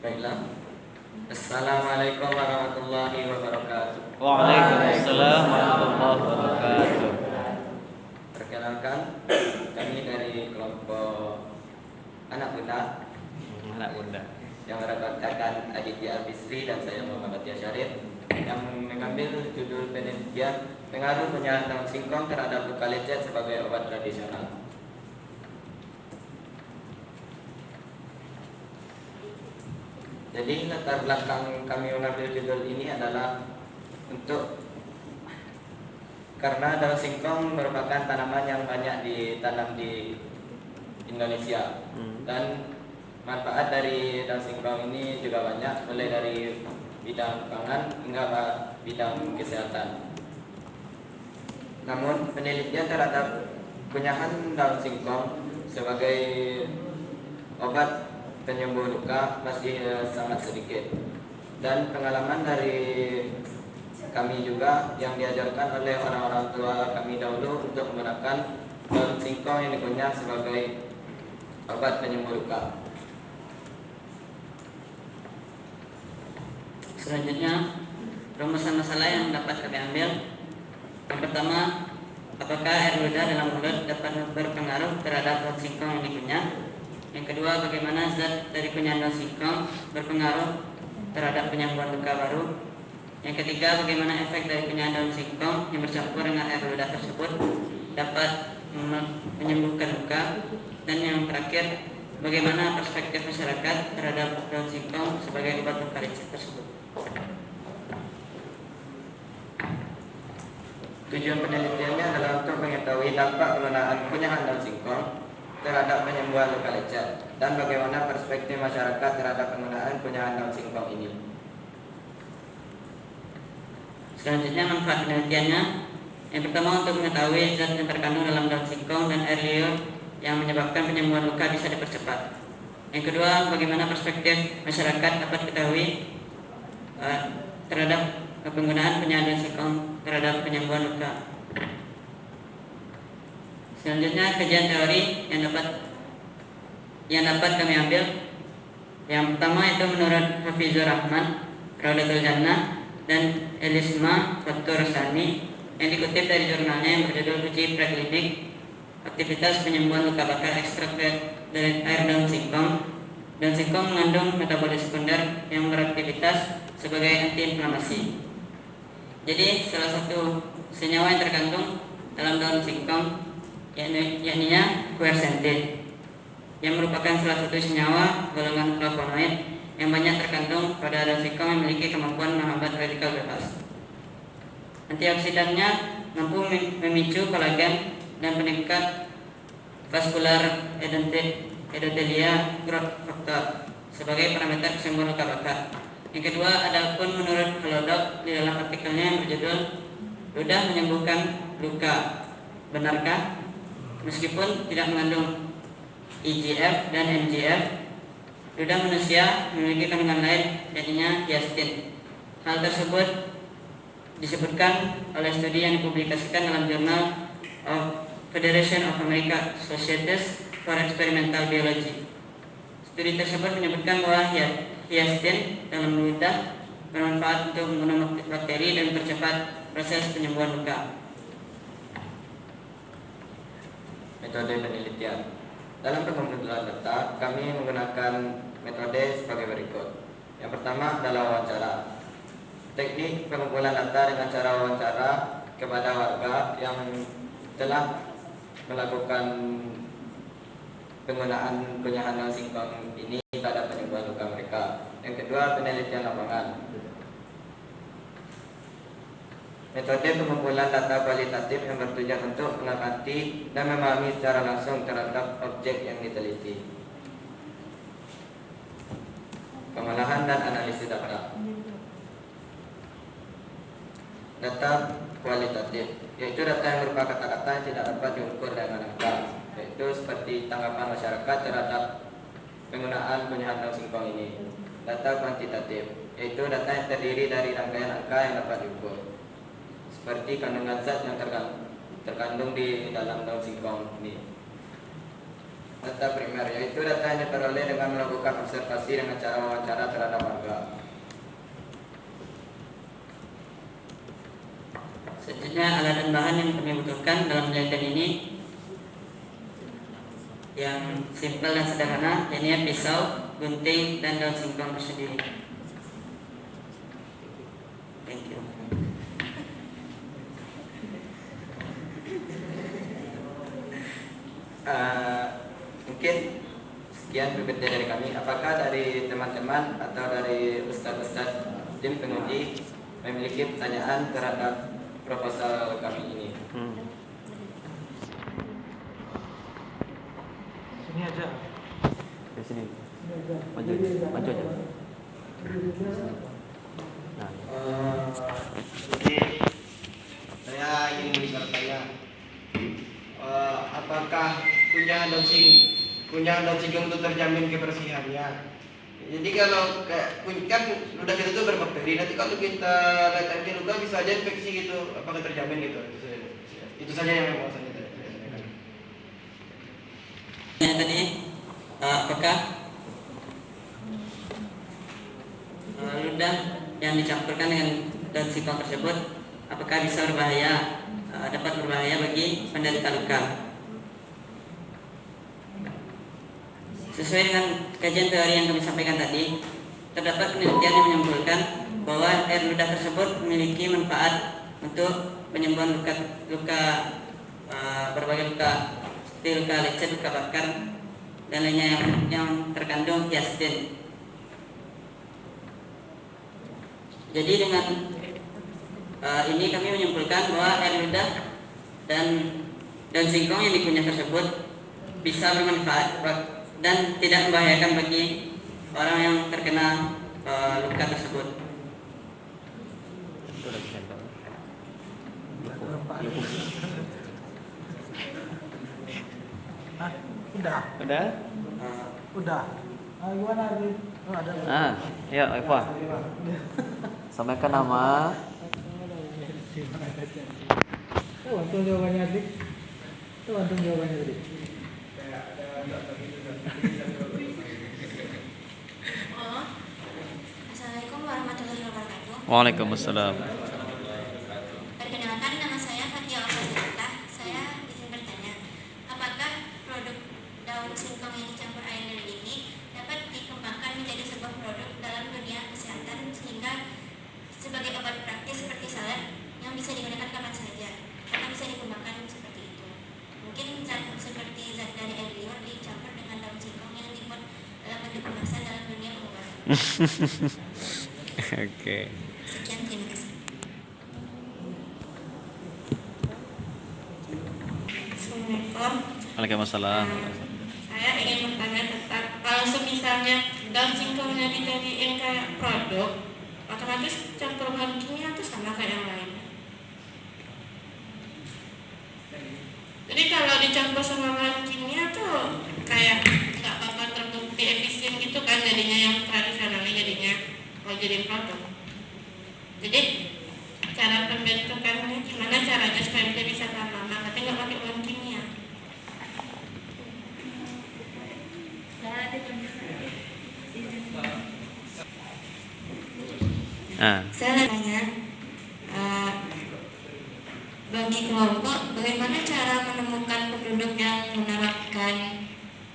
Baiklah. Assalamualaikum warahmatullahi wabarakatuh. Waalaikumsalam warahmatullahi wabarakatuh. Perkenalkan, kami dari kelompok anak bunda yang merupakan Aditya Bisri dan saya Muhammad Atia Syarif yang mengambil judul penelitian pengaruh penyahat daun singkong terhadap luka lecet sebagai obat tradisional. Jadi latar belakang kami mengambil judul ini adalah karena daun singkong merupakan tanaman yang banyak ditanam di Indonesia dan manfaat dari daun singkong ini juga banyak, mulai dari bidang pangan hingga bidang kesehatan. Namun penelitian terhadap penggunaan daun singkong sebagai obat penyembuh luka masih sangat sedikit, dan pengalaman dari kami juga yang diajarkan oleh orang-orang tua kami dahulu untuk menggunakan daun singkong yang dikunyah sebagai obat penyembuh luka. Selanjutnya, rumusan masalah yang dapat kami ambil. Yang pertama, apakah air ludah dalam mulut dapat berpengaruh terhadap daun singkong yang dikunyah? Yang kedua, bagaimana zat dari kunyahan daun singkong berpengaruh terhadap penyembuhan luka baru? Yang ketiga, bagaimana efek dari kunyahan daun singkong yang bercampur dengan air ludah tersebut dapat menyembuhkan luka? Dan yang terakhir, bagaimana perspektif masyarakat terhadap daun singkong sebagai obat luka lecet tersebut? Tujuan penelitiannya adalah untuk mengetahui dampak penggunaan kunyahan daun singkong terhadap penyembuhan luka lecet dan bagaimana perspektif masyarakat terhadap penggunaan kunyahan daun singkong ini. Selanjutnya, manfaat penelitiannya. Yang pertama, untuk mengetahui zat yang terkandung dalam daun singkong dan air liur yang menyebabkan penyembuhan luka bisa dipercepat. Yang kedua, bagaimana perspektif masyarakat dapat diketahui terhadap penggunaan kunyahan daun singkong terhadap penyembuhan luka. Selanjutnya, kajian teori yang dapat kami ambil. Yang pertama itu menurut Hafizur Rahman, Raudatul Jannah, dan Elisma Fatur Sani yang dikutip dari jurnalnya yang berjudul Uji Preklinik Aktivitas Penyembuhan Luka Bakar Ekstrak dari Air Daun Singkong. Daun singkong mengandung metabolit sekunder yang beraktivitas sebagai antiinflamasi. Jadi salah satu senyawa yang terkandung dalam daun singkong yakni quercetin, yang merupakan salah satu senyawa golongan flavonoid yang banyak terkandung pada daun singkong yang memiliki kemampuan menghambat radikal bebas. Antioksidannya mampu memicu kolagen dan meningkat vaskular endothelia growth factor sebagai parameter kesembuhan luka bakar. Yang kedua, adapun menurut Halodoc di dalam artikelnya yang berjudul "Ludah Menyembuhkan Luka, Benarkah?" Meskipun tidak mengandung IGF dan MGF, ludah manusia memiliki kandungan lain, yakni hiastin. Hal tersebut disebutkan oleh studi yang dipublikasikan dalam Journal of Federation of American Societies for Experimental Biology. Studi tersebut menyebutkan bahwa hiastin dalam ludah bermanfaat untuk membunuh bakteri dan mempercepat proses penyembuhan luka. Metode penelitian. Dalam pengumpulan data, kami menggunakan metode sebagai berikut. Yang pertama adalah wawancara. Teknik pengumpulan data dengan cara wawancara kepada warga yang telah melakukan penggunaan kunyahan daun singkong ini pada penyembuhan luka mereka. Yang kedua, penelitian lapangan. Metode pengumpulan data kualitatif yang bertujuan untuk mengamati dan memahami secara langsung terhadap objek yang diteliti. Pengolahan dan analisis data. Data kualitatif, yaitu data yang berupa kata-kata yang tidak dapat diukur dengan angka, yaitu seperti tanggapan masyarakat terhadap penggunaan kunyahan daun singkong ini. Data kuantitatif, yaitu data yang terdiri dari rangkaian angka yang dapat diukur, seperti kandungan zat yang terkandung di dalam daun singkong ini. Data primer yaitu data yang diperoleh dengan melakukan observasi dengan cara wawancara terhadap warga. Selanjutnya alat dan bahan yang kami butuhkan dalam penelitian ini yang simpel dan sederhana, yakni pisau, gunting, dan daun singkong tersendiri. Thank you. Mungkin sekian PPT dari kami. Apakah dari teman-teman atau dari ustadz-ustadz tim penguji memiliki pertanyaan terhadap proposal kami ini? Sini aja. Di sini. Maju aja. Nah. Jadi saya ingin bertanya, apakah kunjungan Down Syndrome itu terjamin kebersihannya? Jadi kalau kayak kan ludah kita itu berbakteri, nanti kalau kita lihat ke luka bisa aja infeksi gitu, apakah terjamin gitu? Itu saja yang mau saya tanyakan. Yang tadi apakah ludah yang dicampurkan dengan daun singkong tersebut apakah bisa berbahaya, dapat berbahaya bagi penderita luka? Sesuai dengan kajian teori yang kami sampaikan tadi, terdapat penelitian yang menyimpulkan bahwa air ludah tersebut memiliki manfaat untuk penyembuhan berbagai luka seperti luka lecet, luka bakar, dan lainnya yang terkandung hiasin. Jadi dengan ini kami menyimpulkan bahwa air ludah dan daun singkong yang dikunyah tersebut bisa bermanfaat dan tidak membahayakan bagi orang yang terkena luka tersebut. Udah? Udah. Gimana Ardi? Oh, ada. Ya Eva. Sampaikan nama. Tuh antum jawabannya Ardi. Tuh antum jawabannya tadi. Assalamualaikum warahmatullahi wabarakatuh. Waalaikumsalam. Perkenalkan, nama saya Fatia Alfazilita. Saya izin bertanya, apakah produk daun singkong yang dicampur air dari ini dapat dikembangkan menjadi sebuah produk dalam dunia kesehatan sehingga sebagai obat praktis seperti salad yang bisa digunakan kapan saja? Apakah bisa dikembangkan seperti itu? Mungkin seperti zat dari air liur dicampur dengan daun singkong yang dibuat dalam bentuk kemasan dalam dunia pengobatan. Oke. Sekian, terima kasih. Assalamualaikum. Waalaikumsalam. Saya ingin bertanya tentang kalau misalnya daun singkongnya dijadiin kayak produk, otomatis campur bahan kimia itu sama kayak yang lain. Jadi kalau dicampur sama bahan kimia tuh kayak nggak bakal terbukti efisien gitu kan jadinya, yang tradisionalnya jadinya kalau jadi produk. Jadi cara pembentukannya gimana caranya supaya dia bisa tahan lama tapi nggak pakai bahan kimia? Saya tanya, bagi kelompok bagaimana cara menemukan penduduk yang menerapkan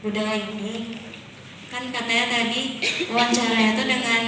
budaya ini? Kan katanya tadi wawancaranya itu dengan